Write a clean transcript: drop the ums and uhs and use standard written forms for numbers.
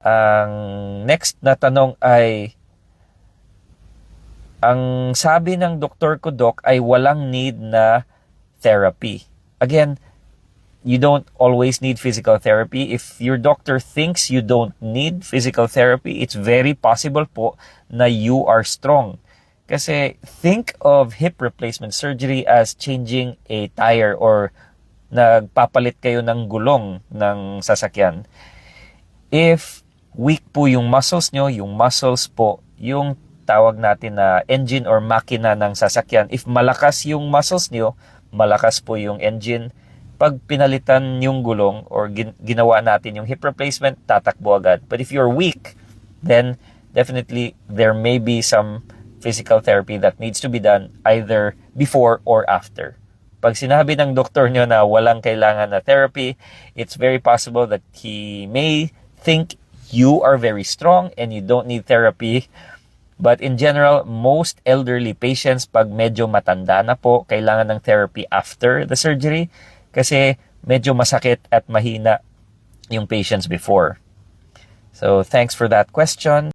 Ang next na tanong ay, ang sabi ng doktor ko, Doc, ay walang need na therapy. Again, you don't always need physical therapy. If your doctor thinks you don't need physical therapy, it's very possible po na you are strong. Kasi think of hip replacement surgery as changing a tire or nagpapalit kayo ng gulong ng sasakyan. If weak po yung muscles nyo, yung muscles po, yung tawag natin na engine or makina ng sasakyan. If malakas yung muscles nyo, malakas po yung engine. Pag pinalitan yung gulong or ginawa natin yung hip replacement, tatakbo agad. But if you're weak, then definitely there may be some physical therapy that needs to be done either before or after. Pag sinabi ng doktor nyo na walang kailangan na therapy, it's very possible that he may think you are very strong and you don't need therapy. But in general, most elderly patients, pag medyo matanda na po, kailangan ng therapy after the surgery kasi medyo masakit at mahina yung patients before. So, thanks for that question.